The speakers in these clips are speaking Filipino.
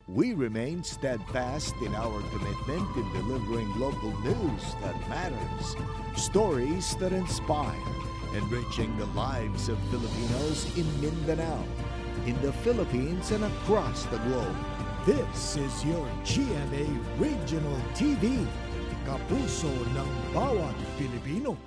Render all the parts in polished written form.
We remain steadfast in our commitment in delivering local news that matters, stories that inspire, enriching the lives of Filipinos in Mindanao, in the Philippines and across the globe. This is your GMA Regional TV, kapuso ng bawat Pilipino.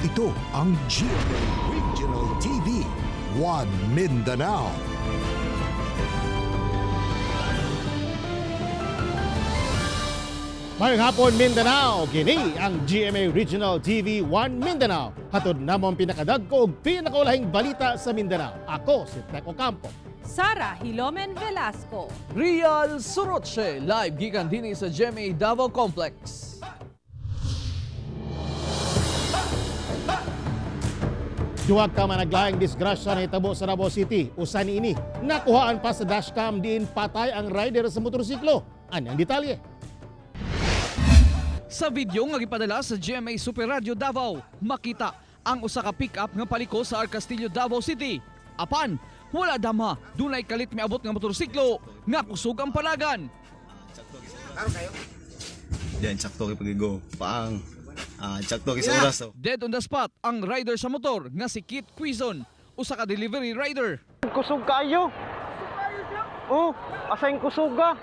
Ito ang GMA Regional TV, One Mindanao. Mayong hapon Mindanao, kini ang GMA Regional TV 1 Mindanao. Hatod namon pinakadagko ug pinakaulahing balita sa Mindanao. Ako si Teco Campo. Sara Hilomen Velasco. Real Surotse, live gikan dinhi sa GMA Davao Complex. Duha ka managlaing disgrasya na hitabo sa Davao City. Usa niini, nakuhaan pa sa dashcam diin patay ang rider sa motorsiklo. Anyang detalye? Sa video nga gipadala sa GMA Super Radio Davao, makita ang usa ka pick-up nga paliko sa Arcastillo, Davao City. Apan, wala dama, dunay kalit miabot nga motorsiklo nga kusog ang palagan. Diyan, sakto kay pagigo. Paang. Sakto kay sa oras. Dead on the spot ang rider sa motor nga si Kit Quizon, usa ka delivery rider. Kusog kayo. Oh, asayin kusuga.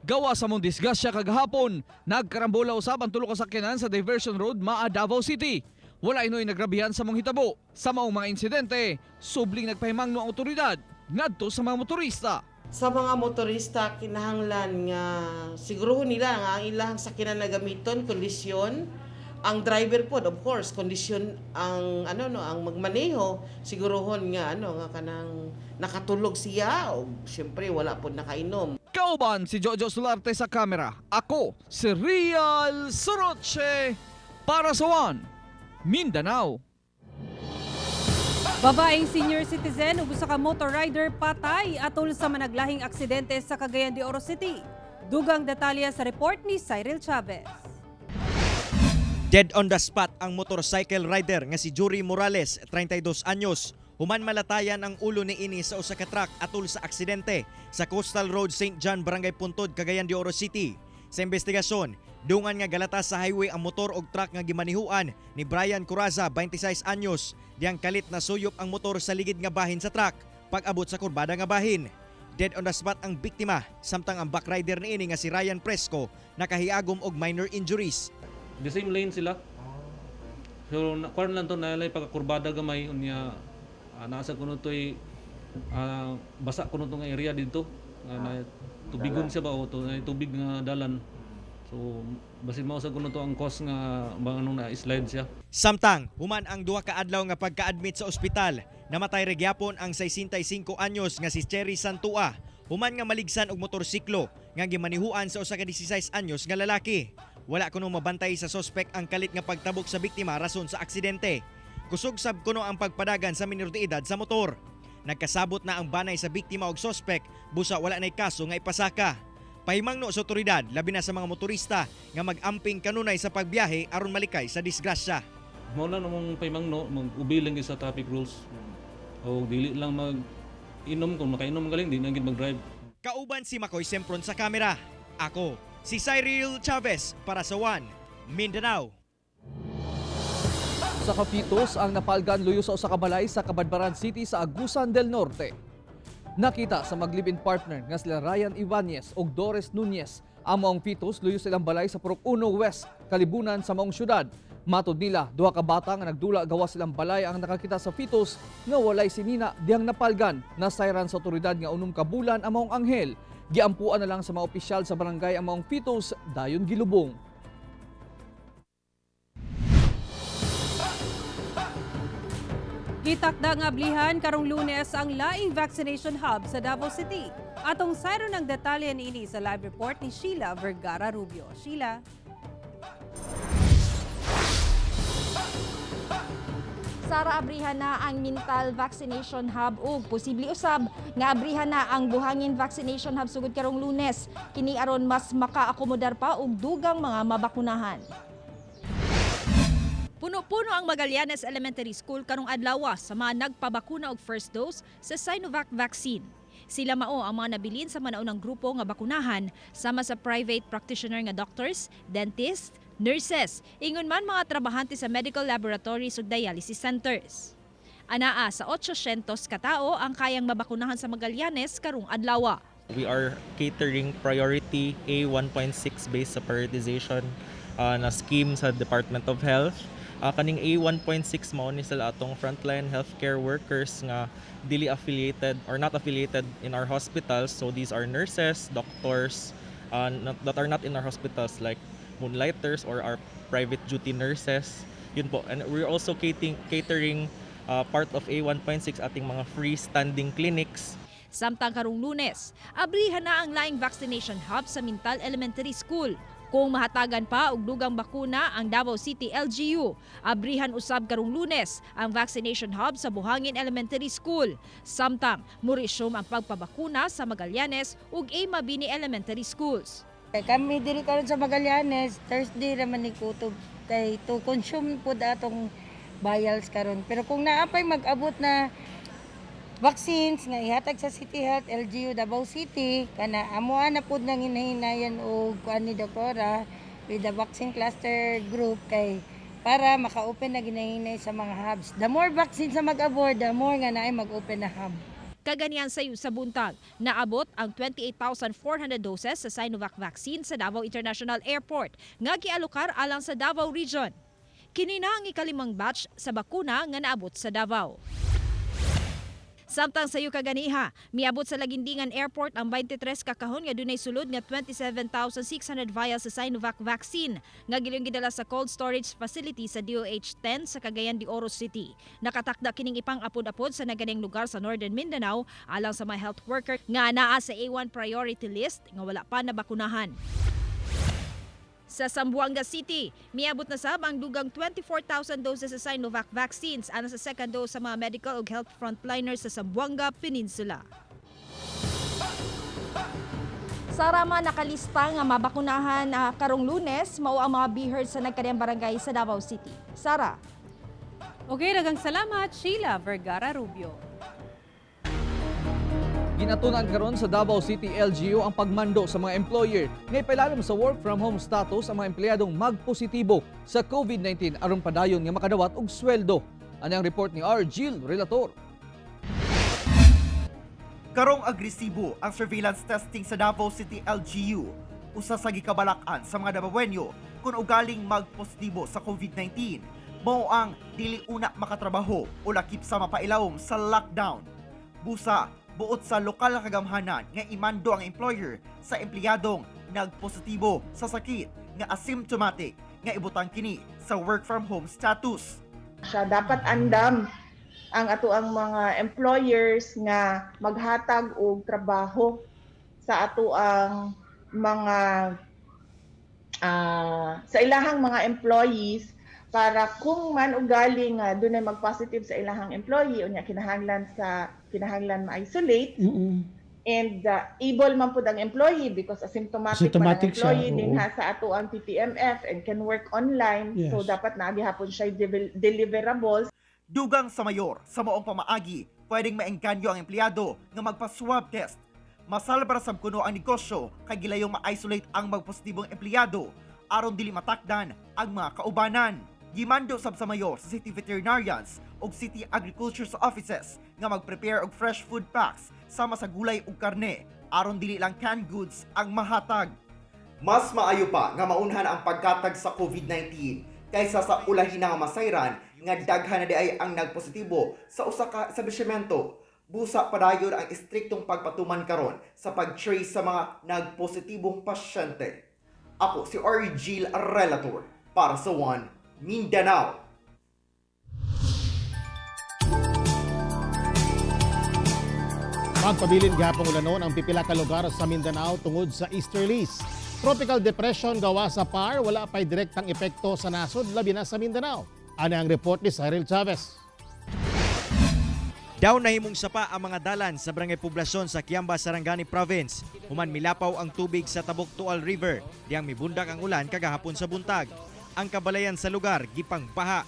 Gawa sa mong disgrasya kagahapon, nagkarambola usab ang tulo ka sakyanan sa Diversion Road, Maa, Davao City. Wala inoy nagrabihan sa mong hitabo. Sa maong mga insidente, subling nagpahimangno ang otoridad ngadto sa mga motorista. Sa mga motorista, kinahanglan nga siguruhon nila nga ang ilang sakyanan na gamiton, kondisyon. Ang driver po, of course, kondisyon ang ang magmaneho, siguruhon nga nga kanang nakatulog siya o syempre wala po nakainom. Kauban si Jojo Solarte sa kamera. Ako si Real Surotse para sa One Mindanao. Babaeng senior citizen ug usa ka motor rider patay atol sa managlahing aksidente sa Cagayan de Oro City. Dugang detalye sa report ni Cyril Chavez. Dead on the spot ang motorcycle rider nga si Jory Morales, 32 anyos. Human malatayan ang ulo ni ini sa usa ka truck atol sa aksidente sa Coastal Road, St. John, Barangay Puntod, Cagayan de Oro City. Sa investigasyon, dungan nga galatas sa highway ang motor og truck nga gimanihuan ni Brian Coraza, 26 anyos. Diyang kalit na suyop ang motor sa ligid nga bahin sa truck pag-abot sa kurbada nga bahin. Dead on the spot ang biktima, samtang ang back rider ni ini nga si Ryan Fresco nakahiagom og minor injuries. The same lane sila. So kuan lang to nalay pagkakurbada gamay unya nasa kuno toy basa kuno tong area dito. Na tubigon siya ba o to tubig nga dalan. So basin mao sa kuno to ang cause nga banganong na slide siya. Samtang human ang duha ka adlaw nga pagka-admit sa ospital, namatay ra gyapon ang 65 anyos nga si Cherry Santua. Human nga maligsan og motorsiklo nga gimanihuan sa usa ka 16 anyos nga lalaki. Wala kuno mabantay sa sospek ang kalit nga pagtabok sa biktima rason sa aksidente. Kusog sab kuno ang pagpadagan sa minor de edad sa motor. Nagkasabot na ang banay sa biktima og sospek, busa wala nay kaso nga ipasaka. Pahimangno sa otoridad labi na sa mga motorista nga mag-amping kanunay sa pagbiyahe aron malikay sa disgrasya. Mao na namong pahimangno mag-ubi lang sa traffic rules. O dili lang mag-inom kung makainom galing di na gid mag-drive. Kauban si Makoy Sempron sa kamera. Ako Si Cyril Chavez para sa One Mindanao. Sa Capitos ang napalgan luyo sa usa ka balay sa Cabadbaran City sa Agusan del Norte. Nakita sa mag-live-in partner nga sila Ryan Ibanez ug Doris Nunez ang maong fetus luyo sa ilang balay sa Purok 1 West, Kalibunan sa maong syudad. Matod nila, duha ka bata nga nagdula gawa silang balay ang nakakita sa fetus nga walay sinina diyang napalgan. Nasayran sa otoridad nga 6 ka bulan ang maong anghel. Giampuan na lang sa mga opisyal sa barangay ang maong fetus dayon gilubong. Gitakda nga ablihan karong Lunes ang laing vaccination hub sa Davao City. Atong sayro ng detalye niini sa live report ni Sheila Vergara Rubio. Sheila. Sara, abrihan na ang mental vaccination hub ug posible usab nga abrihan na ang buhangin vaccination hub sugod karong Lunes. Kini aron mas makaakomodar pa og dugang mga mabakunahan. Puno-puno ang Magallanes Elementary School karong adlaw sa mga nagpabakuna og first dose sa Sinovac vaccine. Sila mao ang mga nabilin sa manaunang grupo nga bakunahan sama sa private practitioner nga doctors, dentists, nurses, ingon man mga trabahante sa medical laboratories ug dialysis centers. Anaa sa 800 katao ang kayang mabakunahan sa Magallanes karong adlaw. We are catering priority A1.6 based sa prioritization na scheme sa Department of Health. Kaning A1.6 mao ni sila atong frontline healthcare workers nga dili affiliated or not affiliated in our hospitals. So these are nurses, doctors that are not in our hospitals like moonlighters or our private duty nurses. Yun po. And we're also catering part of A1.6 ating mga freestanding clinics. Samtang karong Lunes, abrihan na ang laing vaccination hub sa Mintal Elementary School. Kung mahatagan pa og dugang bakuna ang Davao City LGU, abrihan usab karong Lunes ang vaccination hub sa Buhangin Elementary School. Samtang murisyum ang pagpabakuna sa Magallanes ug Mabini Elementary Schools. Kami diri karon sa Magallanes, Thursday raman ni kutob kay to consume pud atong bayals karon. Pero kung naapay mag-abot na vaccines nga ihatag sa City Health LGU Davao City kana amuan na pud nang hinahinayan og kuan ni doktora with the vaccine cluster group kay para maka-open na ginahinay sa mga hubs. The more vaccines sa mag-aboard, the more nga naay mag-open na hub. Kaganian sayo sa buntag, naabot ang 28,400 doses sa Sinovac vaccine sa Davao International Airport nga gialokar alang sa Davao Region. Kini na ang ikalimang batch sa bakuna nga naabot sa Davao. Samtang sayo kaganiha, miabot sa Lagindingan Airport ang 23 kakahon nga dunay sulod nga 27,600 vials sa Sinovac vaccine nga gilyong gidala sa cold storage facility sa DOH-10 sa Cagayan de Oro City. Nakatakda kining ipang apod-apod sa naganing lugar sa Northern Mindanao alang sa mga health worker nga naa sa A1 priority list nga wala pa nabakunahan. Sa Zamboanga City, miabot na sab ang dugang 24,000 doses sa Sinovac vaccines alang sa second dose sa mga medical ug health frontliners sa Zamboanga Peninsula. Sara, mga nakalista nga mabakunahan karong Lunes mao ang mga BHERD sa nagkadiyang barangay sa Davao City. Sara. Okay, daghang salamat Sheila Vergara Rubio. Ginatunan karon sa Davao City LGU ang pagmando sa mga employer nga ipailalim sa work from home status ang mga empleyadong magpositibo sa COVID-19 aron padayon nga makadawat og sweldo. Ano ang report ni R. Jill Relator. Karong agresibo ang surveillance testing sa Davao City LGU, usa sa gikabalakan sa mga Davaoenyo kung ugaling magpositibo sa COVID-19. Mao ang dili una makatrabaho o lakip sa mapailawom sa lockdown. Busa buot sa lokal na kagamhanan nga imando ang employer sa empleyadong nagpositibo sa sakit nga asymptomatic nga ibutang kini sa work from home status. Siya dapat andam ang atoang mga employers nga maghatag og trabaho sa atoang mga sa ilahang mga employees para kung man ugali nga dunay mag-positive sa ilahang employee unya kinahanglan ma-isolate and able man pud ang employee because asymptomatic man ang employee dinha sa ato ang PPMF and can work online. Yes. So dapat na gihapon siya deliverables. Dugang sa mayor sa maong pamaagi pwedeng maengganyo ang empleyado nga magpa-swab test Masalbar sab kuno ang negosyo kay gilayong ma-isolate ang magpositibong empleyado aron dili matakdan ang mga kaubanan. Gimando sab sa mayor sa City Veterinarians ug City Agriculture Offices nga mag-prepare og fresh food packs sama sa gulay ug karne aron dili lang canned goods ang mahatag. Mas maayo pa nga maunhan ang pagkatag sa COVID-19 kaysa sa ulahin nga masayran nga daghan na diay ang nagpositibo sa usa ka establishmento. Busa padayon ang istriktong pagpatuman karon sa pag-trace sa mga nagpositibong pasyente. Ako si Origil Relator para sa One Mindanao. Magpabilin gihapon ulanon ang pipila ka lugar sa Mindanao tungod sa easterlies. Tropical depression gawa sa PAR, wala pa'y direktang epekto sa nasod, labi na sa Mindanao. Ano ang report ni Cyril Chavez? Daw nahimong sapa ang mga dalan sa barangay poblasyon sa Kiamba, Sarangani Province. Human milapaw ang tubig sa Tabok Tual River, diyang mibundak ang ulan kagahapon sa buntag. Ang kabalayan sa lugar gipang baha.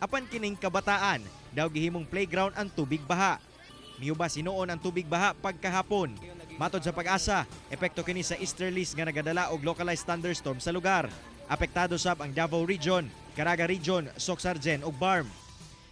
Apan kining kabataan, daw gihimong playground ang tubig baha. Miuba sinuon ang tubig baha pagkahapon. Matod sa Pag-asa, epekto kini sa easterlies nga nagadala og localized thunderstorm sa lugar. Apektado sab ang Davao Region, Caraga Region, Soxargen ug Barm.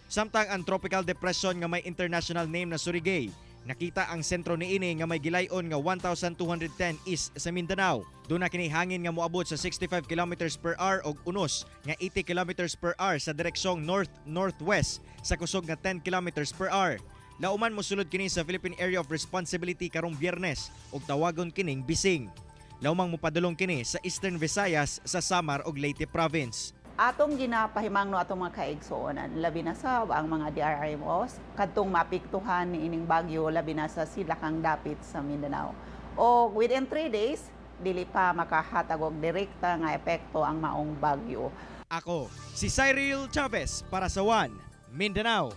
Samtang ang tropical depression nga may international name na Surigay, nakita ang sentro niini nga may gilayon nga 1,210 east sa Mindanao. Doon na kini hangin nga moabot sa 65 km/h og unos nga 80 km/h sa direksyong north-northwest sa kusog nga 10 km/h. Lauman mosulod kini sa Philippine Area of Responsibility karong Biyernes ug tawagon kining bising. Laumang mopadulong kini sa Eastern Visayas sa Samar ug Leyte Province. Atong ginapahimangno atong mga kaigsuonan, labi na sa ang mga DRMOs kadtong mapiktuhan ni ining bagyo, labi na sa silakang dapit sa Mindanao. O within 3 days, dili pa makahatag og direkta nga epekto ang maong bagyo. Ako si Cyril Chavez para sa One Mindanao.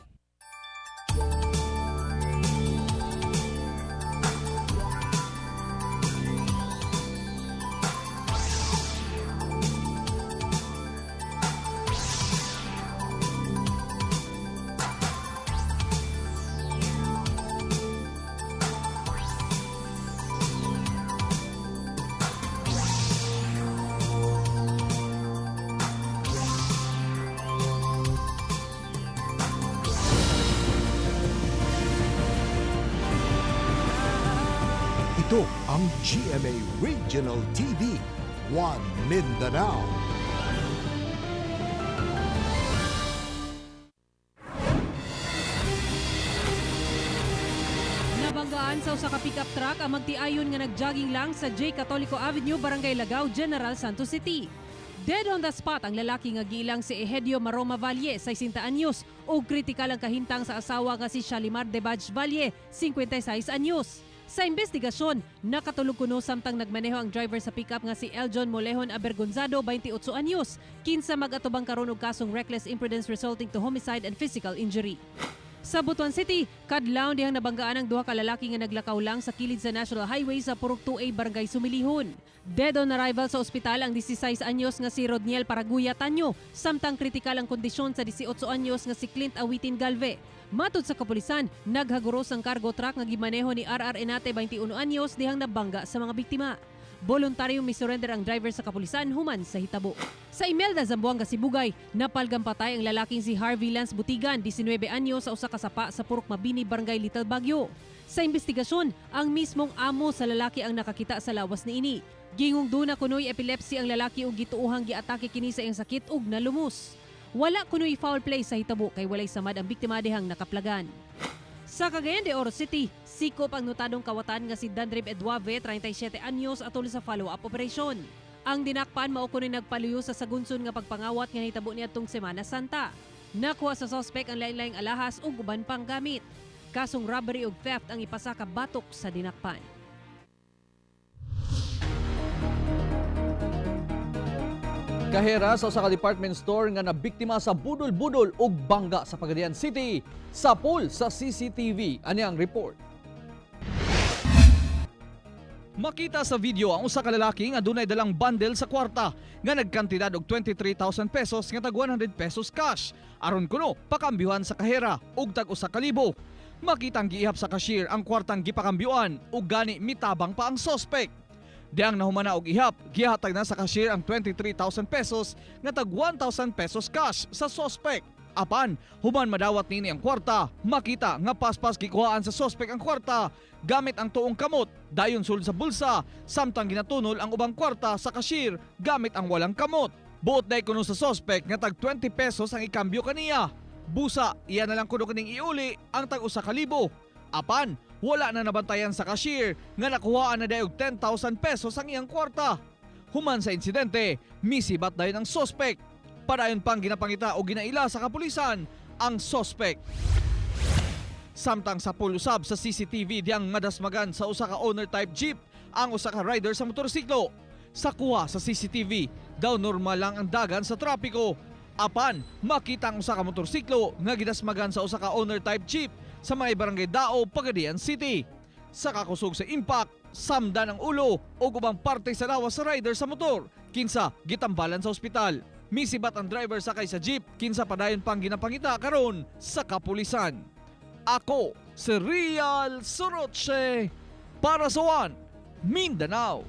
Ito ang GMA Regional TV, One Mindanao. Nabanggaan sa usa ka pickup truck ang magtiayon nga nagjogging lang sa J. Catolico Avenue, Barangay Lagaw, General Santos City. Dead on the spot ang lalaki nga giilang si Ehedio Maroma Valle, 60 anyos, ug kritikal ang kahintang sa asawa nga si Shalimar de Baj Valle, 56 anyos. Sa investigasyon, nakatulog kuno samtang nagmaneho ang driver sa pickup nga si Eljon Molehon Abergonzado, 28 anyos, kinsa mag-atubang karon og kasong reckless imprudence resulting to homicide and physical injury. Sa Butuan City, kadlaw dihang nabanggaan ang duha ka lalaki nga naglakaw lang sa kilid sa National Highway sa Purok 2A, Barangay Sumilihon. Dead on arrival sa ospital ang 16 anyos nga si Rodniel Paraguya Tanyo, samtang kritikal ang kondisyon sa 18 anyos nga si Clint Awitin Galve. Matod sa kapulisan, naghaguros ang cargo truck nga gimaneho ni RR Enate, 21 anyos, dihang nabangga sa mga biktima. Voluntaryong misurrender ang driver sa kapulisan human sa hitabo. Sa Imelda, Zamboanga, Sibugay, napalgang patay ang lalaking si Harvey Lance Butigan, 19 anyos, sa usa ka sapa sa Purok Mabini, Barangay Little Baguio. Sa investigasyon, ang mismong amo sa lalaki ang nakakita sa lawas niini. Gingong duna kunoy epilepsy ang lalaki ug gituohang giatake kini sa iyang sakit ug nalumos. Wala kunoy foul play sa hitabo kay walay samad ang biktima dihang nakaplagan. Sa Cagayan de Oro City, sikop ang notadong kawatan nga si Dandrib Eduave, 37 anyos, atol sa follow-up operation. Ang dinakpan mao kunoy nagpaluyo sa sagunson nga pagpangawat nga hitabo niadtong Semana Santa. Nakuha sa suspect ang lain-laing alahas ug uban pang gamit. Kasong robbery ug theft ang ipasaka batok sa dinakpan. Kahera sa usa ka department store nga nabiktima sa budol-budol ug bangga sa Pagadian City. Sa pool sa CCTV, ani ang report. Makita sa video ang usa ka lalaki nga dunay dalang bundle sa kwarta nga nagkantidad og 23,000 pesos nga tag 100 pesos cash. Aron kuno pakambyuhan sa kahera og tag 1,000. makitang giihap sa cashier ang kwartang gipakambyuan ug gani mitabang pa ang suspect. Diang nahumana og ihap, gihatag na sa cashier ang 23,000 pesos nga tag 1,000 pesos cash sa suspect. Apan, human madawat nini ang kwarta, makita nga paspas gikuhaan sa suspect ang kwarta gamit ang tuong kamot, dayon sulod sa bulsa, samtang ginatunol ang ubang kwarta sa cashier gamit ang walang kamot. Buot day kuno sa suspect nga tag 20 pesos ang ikambyo kaniya. Busa, iya na lang kuno kaning iuli ang tag 1,000. Apan, wala na nabantayan sa cashier nga nakuhaan na dayog 10,000 pesos ang iyang kwarta. Human sa insidente, misibat dayon ang suspect. Padayon pang ginapangita o ginaila sa kapulisan ang suspect. Samtang sa pulusab sa CCTV diyang madasmagan sa usa ka owner type jeep ang usa ka rider sa motorsiklo. Sa kuha sa CCTV, daw normal lang ang dagan sa trapiko. Apan, makita ang usa ka motorsiklo nga gidasmagan sa usa ka owner type jeep sa may barangay Dao, Pagadian City. Sa kakusog sa impact, samdan ang ulo o ubang parte sa lawas sa rider sa motor, kinsa gitambalan sa ospital. Misibat ang driver sakay sa jeep, kinsa padayon pang ginapangita karon sa kapulisan. Ako, si Rial Soroche, para sa One Mindanao.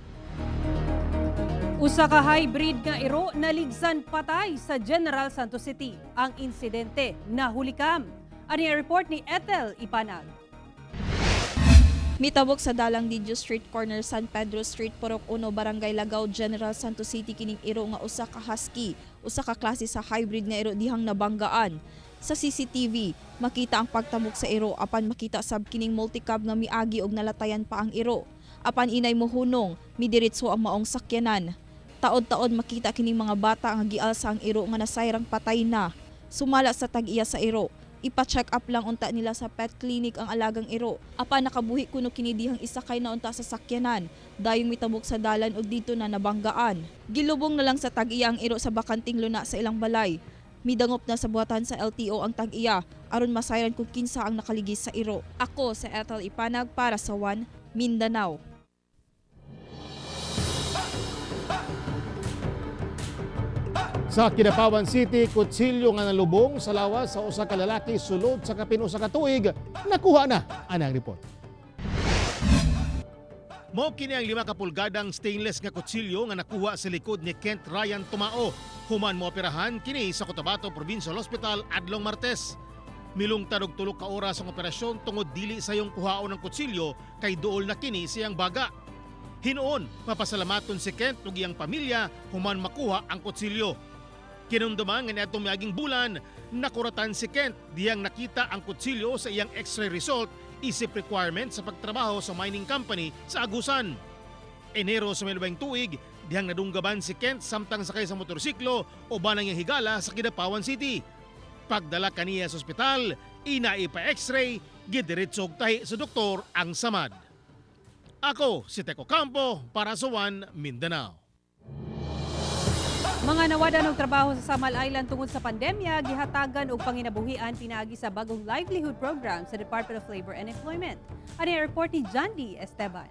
Usa ka hybrid nga iro naligsan patay sa General Santos City. Ang insidente nahulikam. Ani ang report ni Ethel Ipanag. Mitabok sa Dalang Didio Street Corner, San Pedro Street, Purok 1, Barangay Lagaw, General Santos City kining iro nga usa ka husky, usa ka klase sa hybrid nga iro dihang nabanggaan. Sa CCTV, makita ang pagtabok sa iro apan makita sab kining multicab nga miagi og nalatayan pa ang iro. Apan inay mohunong, midiretso ang maong sakyanan. Taod-taod makita kining mga bata nga gialsa ang iro nga nasayrang patay na. Sumala sa tag-iya sa iro. Ipa-check up lang unta nila sa pet clinic ang alagang iro. Apan nakabuhi kuno kini dihang isakay na unta sa sakyanan. Dayong mitabok sa dalan ug dito na nabanggaan. Gilubong na lang sa tag-iya ang iro sa bakanting luna sa ilang balay. Midangop na sa buhatan sa LTO ang tag-iya aron masayran kung kinsa ang nakaligis sa iro. Ako sa Ethel Ipanag para sa One Mindanao. Sa Kidapawan City, kutsilyo nga nalubong sa lawas sa usa ka lalaki sulod sa kapin usa ka tuig, nakuha na anang report. Mo kini ang 5 ka pulgadang stainless nga kutsilyo nga nakuha sa likod ni Kent Ryan Tumao. Human mo operahan kini sa Cotabato Provincial Hospital adlong Martes. Milungtad og 3 ka oras ang operasyon tungod dili sayong kuhaon ng kutsilyo kay duol na kini siyang baga. Hinuon, mapasalamaton si Kent ug iyang pamilya human makuha ang kutsilyo. Kinumduman nga niadtong miaging bulan, nakuratan si Kent diyang nakita ang kutsilyo sa iyang X-ray result isip requirement sa pagtrabaho sa mining company sa Agusan. Enero sa milabing tuig, diyang nadunggaban si Kent samtang sakay sa motorsiklo o banang iyang higala sa Kidapawan City. Pagdala kaniya sa ospital, inaipa X-ray, gidiritsog tahi sa doktor ang samad. Ako si Teco Campo para sa One Mindanao. Mga nawadan og trabaho sa Samal Island tungod sa pandemya, gihatagan og panginabuhian pinaagi sa bagong livelihood program sa Department of Labor and Employment. Ani ang report ni John D. Esteban.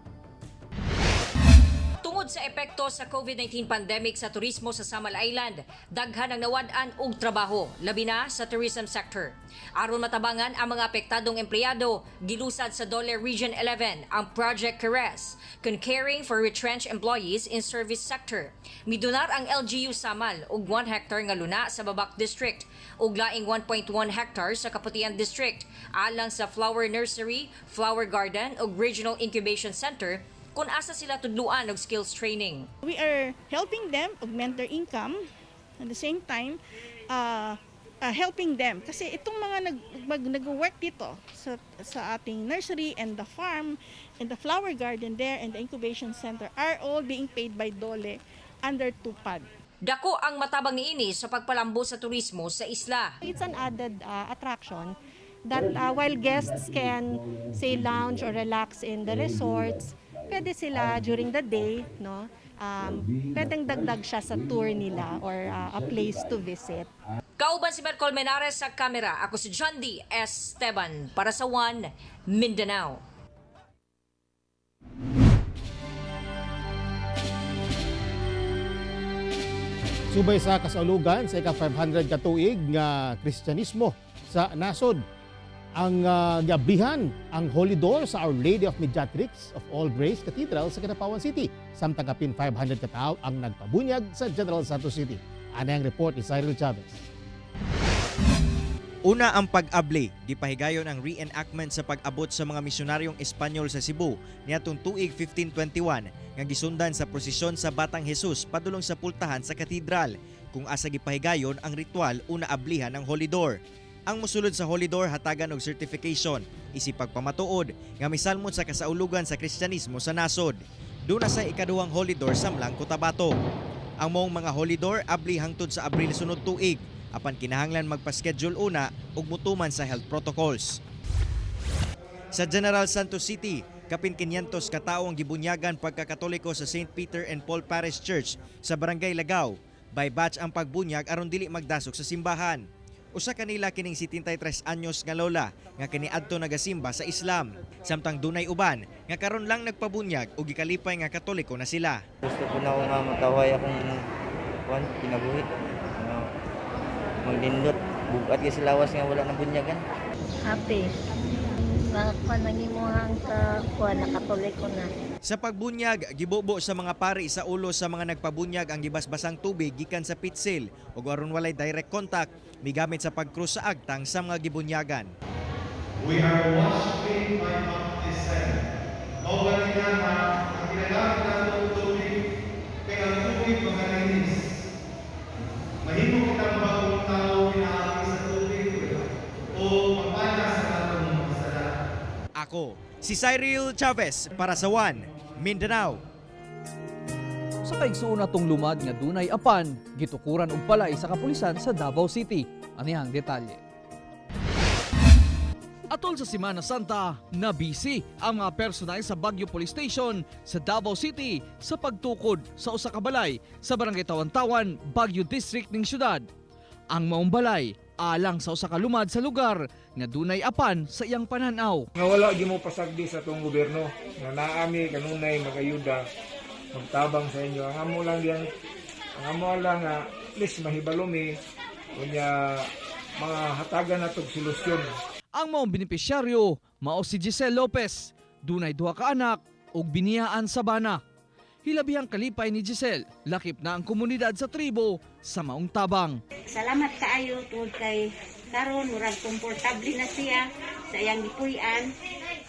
Tungod sa epekto sa COVID-19 pandemic sa turismo sa Samal Island, daghan ang nawad-an og trabaho, labi na sa tourism sector. Aron matabangan ang mga apektadong empleyado, gilusad sa Dole Region 11 ang Project CARES, Concurring for Retrenched Employees in Service Sector. Midunar ang LGU Samal og 1 hectare nga luna sa Babak District ug laing 1.1 hectare sa Kaputian District, alang sa Flower Nursery, Flower Garden ug Regional Incubation Center kung asa sila tudluan og skills training. We are helping them augment their income, at the same time helping them kasi itong mga nag-work dito sa ating nursery and the farm and the flower garden there and the incubation center are all being paid by Dole under TUPAD. Dako ang matabang niini sa pagpalambo sa turismo sa isla. It's an added attraction that while guests can say lounge or relax in the resorts, pwede sila during the day, no? Pwedeng dagdag siya sa tour nila or a place to visit. Kauban si Mercol Menares sa kamera. Ako si John D. Esteban para sa One Mindanao. Subay sa kasaulugan sa ika-500 katuig nga Kristyanismo sa nasod. ang gabihan ang Holy Door sa Our Lady of Mediatrix of All Grace Cathedral sa Catapawan City. Samtang kapin 500 katao ang nagpabunyag sa General Santos City. Ano ang report ni Cyril Chavez. Una ang pag-abli, gipahigayon ang reenactment sa pag-abot sa mga misyonaryong Espanyol sa Cebu niadtong tuig 1521 nga gisundan sa prosesyon sa Batang Jesus padulong sa pultahan sa katedral. Kung asa gipahigayon ang ritual una ablihan ng Holy Door. Ang mosulod sa Holy Door hatagan og certification isip pagpamatuod nga misalmon sa kasaulugan sa Kristyanismo sa nasod. Duna sa ikaduhang Holy Door samlang Cotabato. Ang mong mga Holy Door abli hangtod sa Abril sunod tuig. Apan kinahanglan magpa-schedule una ug mutuman sa health protocols. Sa General Santos City, kapin 500 katawo ang gibunyagan pagkakatoliko sa St. Peter and Paul Parish Church sa Barangay Lagaw. By batch ang pagbunyag aron dili magdasok sa simbahan. Usa kanila kining 73 anyos nga lola nga kaniadto nagasimba sa Islam. Samtang dunay uban nga karon lang nagpabunyag ug gikalipay nga katoliko na sila. Gusto ko na nga mataway akong kinabuhi. Magdindot, bugat kasi lawas nga wala nang bunyagan. Happy. Panangimuhang sa nakatoliko na. Sa pagbunyag, gibobo sa mga pari sa ulo sa mga nagpabunyag ang gibasbasang tubig gikan sa pitsil ug aron walay direct contact migamit sa pagkrus sa agtang sa mga gibunyagan. We are worshiping by baptism. Mawala nga ang ginagamit natin tubig kaya ang tubig magalinis. Mahimo kitang bagong tao pinaapi sa tubig o magpala sa atong masala. Ako, si Cyril Chavez para sa One Mindanao. Sa kaigsuon atong lumad nga dunay apan, gitukuran og palay sa kapulisan sa Davao City. Anihang detalye. Atol sa Semana Santa, nabisi ang mga personal sa Baguio Police Station sa Davao City sa pagtukod sa usa ka balay sa Barangay Tawan-Tawan, Baguio District ning syudad. Ang maong balay alang sa usa ka lumad sa lugar nga dunay apan sa iyang pananaw. Nga wala gyud mo pasagdi sa tong gobyerno nga naami kanunay magayuda magtabang sa inyo. Ang amo lang diyan, ang amo lang nga please mahibalumi unya mga hatagan natog solusyon. Ang maong benepisyaryo mao si Giselle Lopez, dunay duha ka anak ug biniyaan sa bana. Hilabihang kalipay ni Giselle, lakip na ang komunidad sa tribo sa maong tabang. Salamat kaayo tungod kay karon murag komportable na siya sa iyang gipuy-an.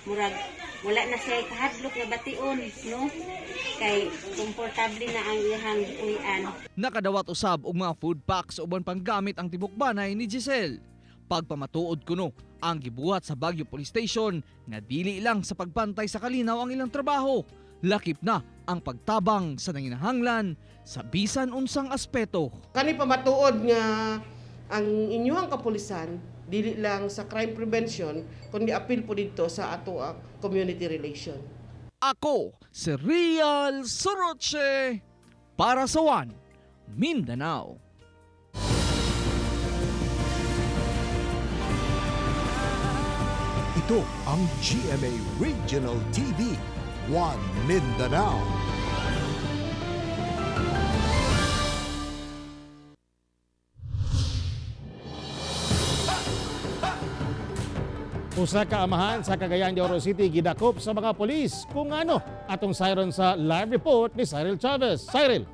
Murag wala na siya kahadlok nga bation, no? Kay komportable na ang iyang gipuy-an. Nakadawat usab og mga food packs uban pang gamit ang tibok banay ni Giselle. Pagpamatuod kuno ang gibuhat sa Baguio Police Station nga dili lang sa pagbantay sa kalinaw ang ilang trabaho, lakip na ang pagtabang sa nanginahanglan sa bisan unsang aspeto. Kani pamatuod nga ang inyong kapulisan dili lang sa crime prevention kundi apil po dito sa ato ang community relation. Ako si Real Soroche para sa One Mindanao. Ito ang GMA Regional TV, One Mindanao. Usa ka amahan sa Cagayan de Oro City gidakop sa mga polis kung ano atong siren sa live report ni Cyril Chavez. Cyril.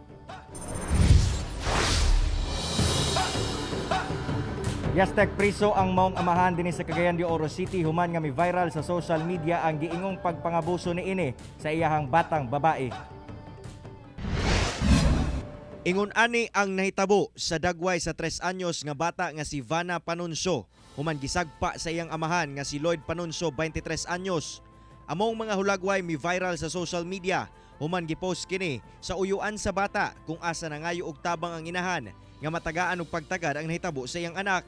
Yastek priso ang maong amahan dinhi sa Cagayan de Oro City human nga mi viral sa social media ang giingong pagpangabuso niini sa iyahang batang babae. Ingon ani ang nahitabo sa dagway sa 3 anyos nga bata nga si Vanna Panuncio human gisagpa sa iyang amahan nga si Lloyd Panuncio 23 anyos. Among mga hulagway mi viral sa social media human gipost kini sa uyuan sa bata kung asa nangayo og tabang ang inahan nga matagaan og pagtagad ang nahitabo sa iyang anak.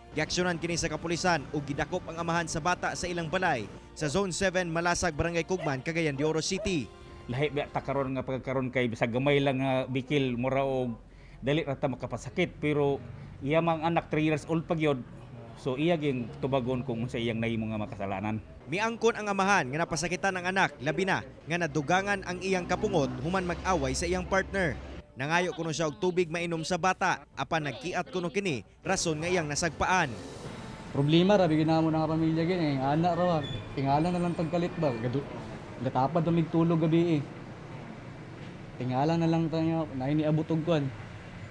Giaksyonan kini sa kapulisan ug gidakop ang amahan sa bata sa ilang balay sa Zone 7 Malasag, Barangay Cugman, Cagayan de Oro City. Lahi ba ta karon nga pagkaron kay bisag gamay lang nga bikil mura og dali ra ta makapasakit pero iya mang anak 3 years old pa gyud. So iya ging tubagon kung unsa iyang nahimo nga makasalanan. Miangkon ang amahan nga napasakitan ang anak labi na nga nadugangan ang iyang kapungot human mag-away sa iyang partner. Nangayo kuno siya og tubig mainom sa bata apan nagkiat kuno kini rason nga iyang nasagpaan. Problema ra bigyan namo nga pamilya gini, anak ra tingala na lang tagkalit ba. Gatapad na tulog gabi eh. Tingala na lang tayo na iniabot og kwan.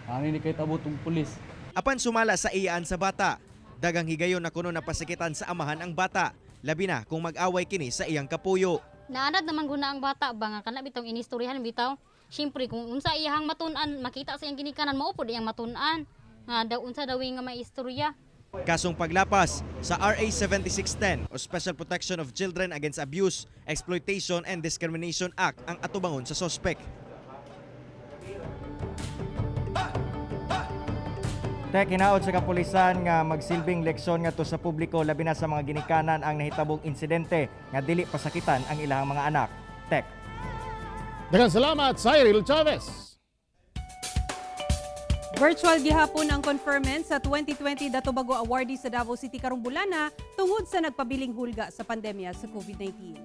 Ano ni kahit abot og pulis. Apan sumala sa iyaan sa bata, dagang higayon na kuno napasikitan sa amahan ang bata, labi na kung mag-away kini sa iyang kapuyo. Naanad naman guna ang bata ba nga kana bitong inistoryahan bitaw. Siyempre kung unsa iyang matun-an, makita sa iyang ginikanan mao pod iyang matun-an. Nga daw unsa daw nga may istorya. Kasong paglapas sa RA 7610 o Special Protection of Children Against Abuse, Exploitation and Discrimination Act ang atubangon sa sospek. Kinaot sa kapulisan nga magsilbing leksyon ngadto sa publiko labi na sa mga ginikanan ang nahitabong insidente nga dili pasakitan ang ilang mga anak. Tek. Daghang salamat, Cyril Chavez. Virtual gihapon ang conferment sa 2020 Datobago Awardee sa Davao City karong bulana tungod sa nagpabiling hulga sa pandemya sa COVID-19.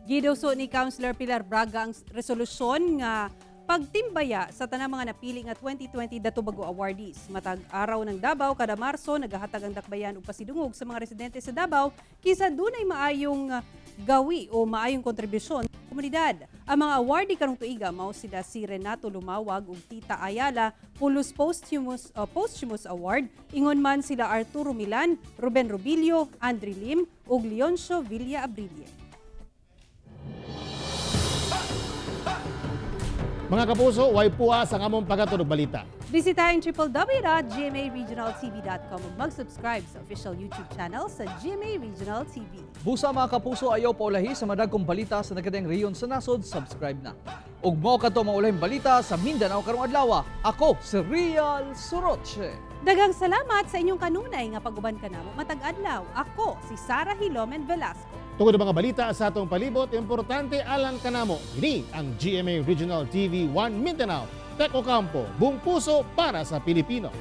Giduso ni Councilor Pilar Braga ang resolusyon nga pagtimbaya sa tanang mga napili nga 2020 Datobago Awardees. Matag araw ng Davao kada Marso nagahatag ang dakbayan ug pasidungog sa mga residente sa Davao kisa dunay maayong gawi o maayong kontribusyon sa komunidad. Ang mga awardee karong tuiga mao sila si Renato Lumawag ug Tita Ayala Pulos Posthumous Award. Ingon man sila Arturo Milan, Ruben Rubilio, Andre Lim ug Leoncio Villa Abrille. Mga kapuso, way puwas ang among pagkatunog balita. Bisitahin www.gmaregionaltv.com ug mag-subscribe sa official YouTube channel sa GMA Regional TV. Busa mga kapuso, ayaw paulahi sa madagkong balita sa nagadang reyon sa nasod, subscribe na. Ug mo kadto maulahing balita sa Mindanao karong adlaw. Ako si Real Soroche. Daghang salamat sa inyong kanunay nga pag-uban kanamo matag adlaw. Ako si Sarah Hilomen Velasco. Tungod ang mga balita sa atong palibot, importante alang kanamo. Ini ang GMA Regional TV 1 Mindanao. Tek Ocampo, buong puso para sa Pilipino.